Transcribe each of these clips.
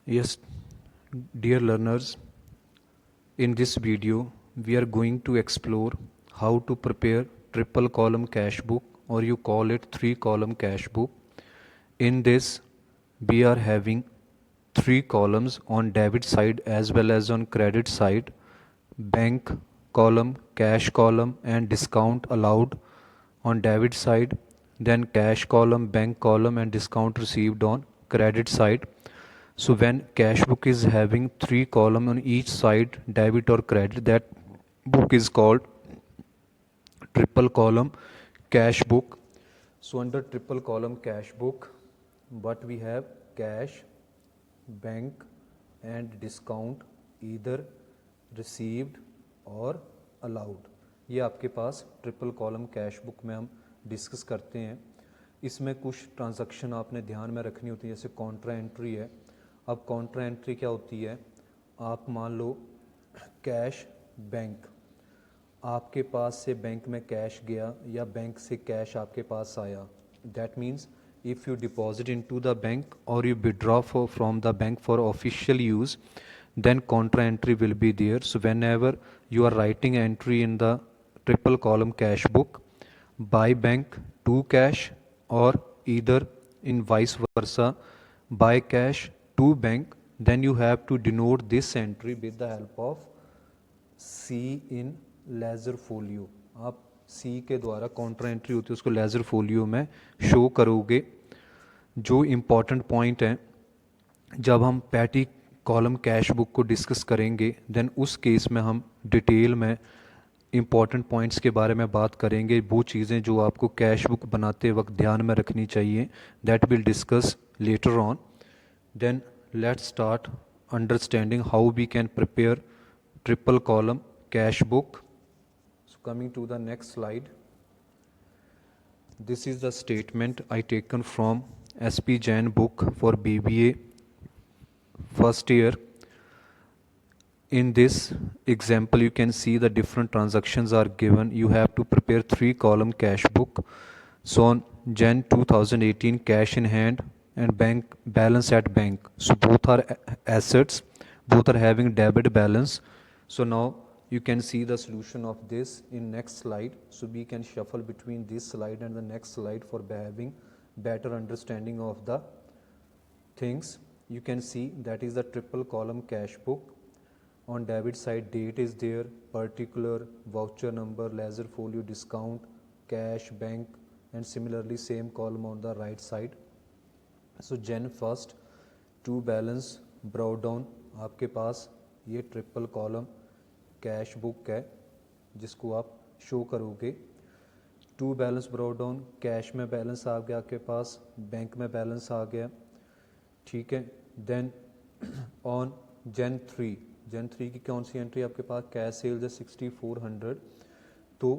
Yes, dear learners, in this video we are going to explore how to prepare triple column cash book, or you call it three column cash book. In this we are having three columns on debit side as well as on credit side: bank column, cash column and discount allowed on debit side, then cash column, bank column and discount received on credit side. So when cash book is having three column on each side, debit or credit, that book is called triple column cash book. So under triple column cash book, what we have: cash, bank and discount either received और allowed. ये आपके पास triple column cash book में हम discuss करते हैं. इसमें कुछ transaction आपने ध्यान में रखनी होती है, जैसे कॉन्ट्रा एंट्री है. अब कॉन्ट्रा एंट्री क्या होती है? आप मान लो कैश बैंक, आपके पास से बैंक में कैश गया या बैंक से कैश आपके पास आया. That means if you deposit into the bank or you withdraw from the bank for official use, then contra entry will be there. So whenever you are writing entry in the triple column cash book, by bank to cash, or either in vice versa, by cash to bank, then you have to denote this entry with the help of C in laser folio. आप सी के द्वारा Contra entry होती है उसको laser folio में show करोगे. जो important point हैं, जब हम पैटी कॉलम कैश बुक को डिस्कस करेंगे, देन उस केस में हम डिटेल में इम्पॉर्टेंट पॉइंट्स के बारे में बात करेंगे. वो चीज़ें जो आपको कैश बुक बनाते वक्त ध्यान में रखनी चाहिए, that will discuss later on. Then let's start understanding how we can prepare triple column cash book. So coming to the next slide, this is the statement I taken from SP Jain book for BBA first year. In this example you can see the different transactions are given. You have to prepare three column cash book. So on Jan 2018, cash in hand and bank balance at bank, so both are assets, both are having debit balance. So now you can see the solution of this in next slide. So we can shuffle between this slide and the next slide for having better understanding of the things. You can see that is the triple column cash book. On debit side, date is there, particular, voucher number, leisure folio, discount, cash, bank, and similarly same column on the right side. So Jan 1st to balance brow down, आपके पास ये triple column cash book है जिसको आप show करोगे. To balance brought down, cash में balance आ गया आपके पास, बैंक में बैलेंस आ गया, ठीक है. देन ऑन Jan 3 की कौन सी एंट्री आपके पास? कैश सेल्स है 6400. तो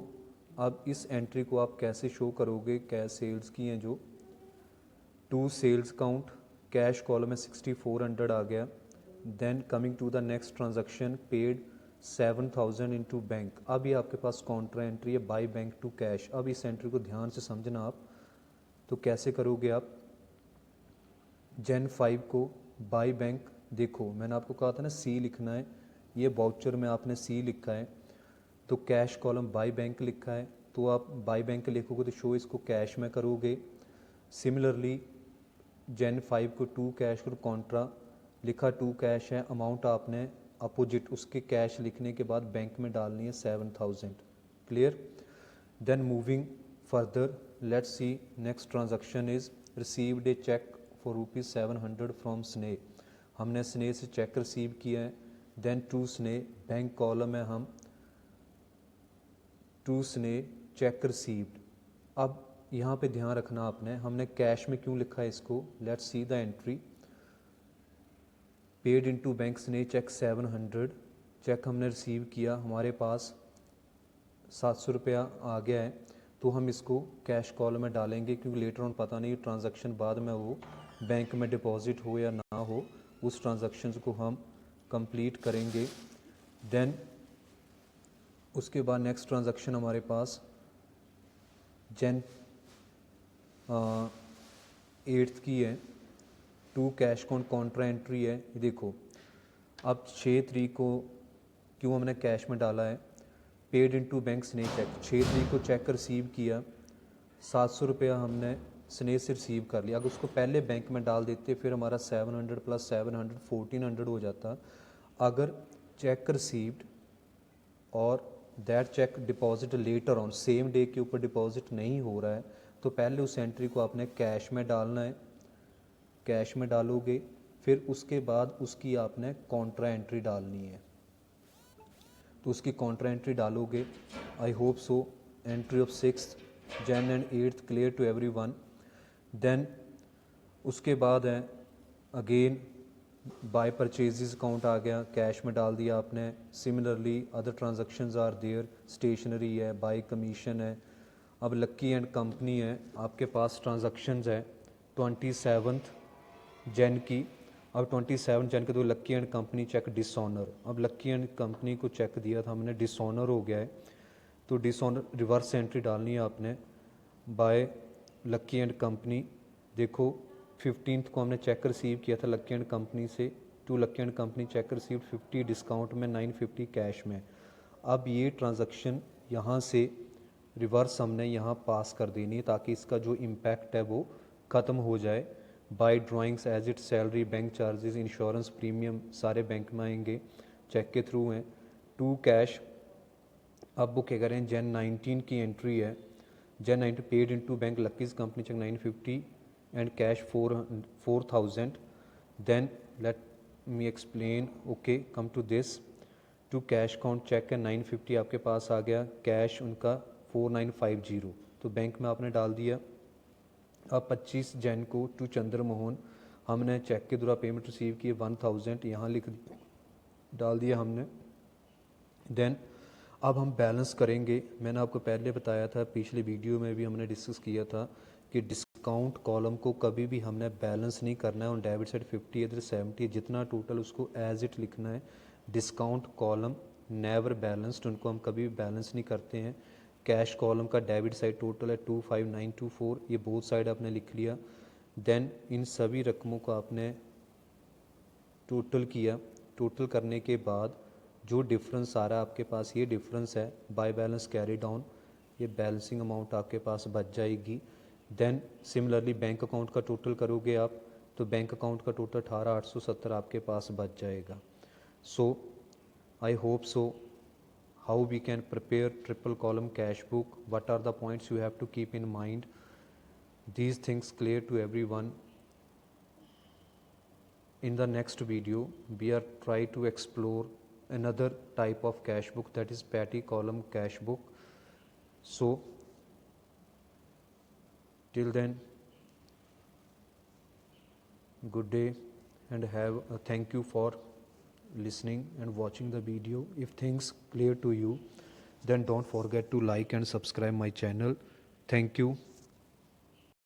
अब इस एंट्री को आप कैसे शो करोगे? कैश सेल्स की हैं जो to sales account, cash column में 6400 आ गया. Then coming to the next transaction, paid 7000 into bank. अब ये आपके पास कॉन्ट्रा एंट्री है बाय बैंक टू कैश. अब इस एंट्री को ध्यान से समझना आप. तो कैसे करोगे आप? Jan 5 को बाय बैंक, देखो मैंने आपको कहा था ना सी लिखना है, ये वाउचर में आपने सी लिखा है. तो कैश कॉलम बाय बैंक लिखा है, तो आप बाय बैंक लिखोगे तो शो इसको कैश में करोगे. सिमिलरली Jan 5 को टू कैश को कॉन्ट्रा लिखा, टू कैश है, अमाउंट आपने अपोजिट उसके कैश लिखने के बाद बैंक में डालनी है 7000. Clear? Then moving further, let's see next transaction is received a cheque for ₹700 from स्ने. हमने स्ने से चेक रिसीव किया है. देन टू स्ने, बैंक कॉलम है, हम टू स्ने चेक रिसीव्ड. अब यहाँ पे ध्यान रखना आपने, हमने कैश में क्यों लिखा है इसको? Let's see the entry. Paid into bank स्ने चेक 700, चेक हमने रिसीव किया, हमारे पास 700 रुपया आ गया है. तो हम इसको कैश कॉलम में डालेंगे क्योंकि लेटर ऑन पता नहीं ट्रांजैक्शन बाद में वो बैंक में डिपॉजिट हो या ना हो, उस ट्रांजैक्शन को हम कंप्लीट करेंगे. देन उसके बाद नेक्स्ट ट्रांजैक्शन हमारे पास Jan 8 की है. To cash account contra entry है, ये देखो अब 6 तारीख को क्यों हमने कैश में डाला है, पेड इनटू बैंक स्नेह चेक, 6 तारीख को चेक रिसीव किया, 700 रुपया हमने स्नेह से रिसीव कर लिया। अगर उसको पहले बैंक में डाल देते फिर हमारा 700 + 700 1400 हो जाता। अगर चेक रिसीव्ड और that cheque deposit later on, same day के ऊपर डिपॉजिट नहीं हो रहा है, तो पहले उस एंट्री को आपने कैश में डालना है, कैश में डालोगे, फिर उसके बाद उसकी आपने कॉन्ट्रा एंट्री डालनी है। तो उसकी कॉन्ट्रा एंट्री डालोगे। I hope so entry of 6th Jan and 8th clear to everyone. Then उसके बाद है अगेन बाय परचेजेस अकाउंट आ गया, कैश में डाल दिया आपने। Similarly other transactions are there, stationery है, बाय कमीशन है। अब लक्की एंड कंपनी है, आपके पास ट्रांजैक्शंस है 27 जन की। अब 27 जन के तो लक्की एंड कंपनी चेक डिसऑनर, अब लक्की एंड कंपनी को चेक दिया था हमने, डिसऑनर हो गया है, तो डिसऑनर रिवर्स एंट्री डालनी है आपने बाय लक्की एंड कंपनी। देखो 15th को हमने चेक रिसीव किया था लक्की एंड कंपनी से, to Lucky and company cheque receive 50 discount में 950 कैश में। अब ये ट्रांजैक्शन यहाँ से रिवर्स हमने यहाँ पास कर देनी है ताकि इसका जो इम्पैक्ट है वो ख़त्म हो जाए। By drawings as it salary, bank charges, insurance premium सारे बैंक में आएंगे, चेक के थ्रू हैं। टू कैश, अब वो क्या करें, Jan 19 की एंट्री है, Jan 19 paid into bank Lucky's company cheque 950 and cash 4000। Then let me explain, okay come to this. To cash count cheque है 950 आपके पास आ गया, कैश उनका 4950, तो बैंक में आपने डाल दिया। अब 25 जैन को टू चंद्र मोहन हमने चेक के द्वारा पेमेंट रिसीव की 1000, यहाँ लिख डाल दिया हमने। देन अब हम बैलेंस करेंगे। मैंने आपको पहले बताया था, पिछले वीडियो में भी हमने डिस्कस किया था कि डिस्काउंट कॉलम को कभी भी हमने बैलेंस नहीं करना है। ऑन डेबिट साइड 50 इधर 70, जितना टोटल उसको एज इट लिखना है। डिस्काउंट कॉलम नेवर बैलेंस्ड, उनको हम कभी भी बैलेंस नहीं करते हैं। कैश कॉलम का डेबिट साइड टोटल है 25924, ये बोथ साइड आपने लिख लिया। देन इन सभी रकमों को आपने टोटल किया, टोटल करने के बाद जो डिफरेंस आ रहा है आपके पास, ये डिफरेंस है बाय बैलेंस कैरी डाउन, ये बैलेंसिंग अमाउंट आपके पास बच जाएगी। देन सिमिलरली बैंक अकाउंट का टोटल करोगे आप, तो बैंक अकाउंट का टोटल 18870 आपके पास बच जाएगा। So I hope so how we can prepare triple column cash book, what are the points you have to keep in mind, these things clear to everyone. In the next video we are try to explore another type of cash book, that is petty column cash book. So till then, good day and have a thank you for listening and watching the video. If things clear to you, then don't forget to like and subscribe my channel. Thank you.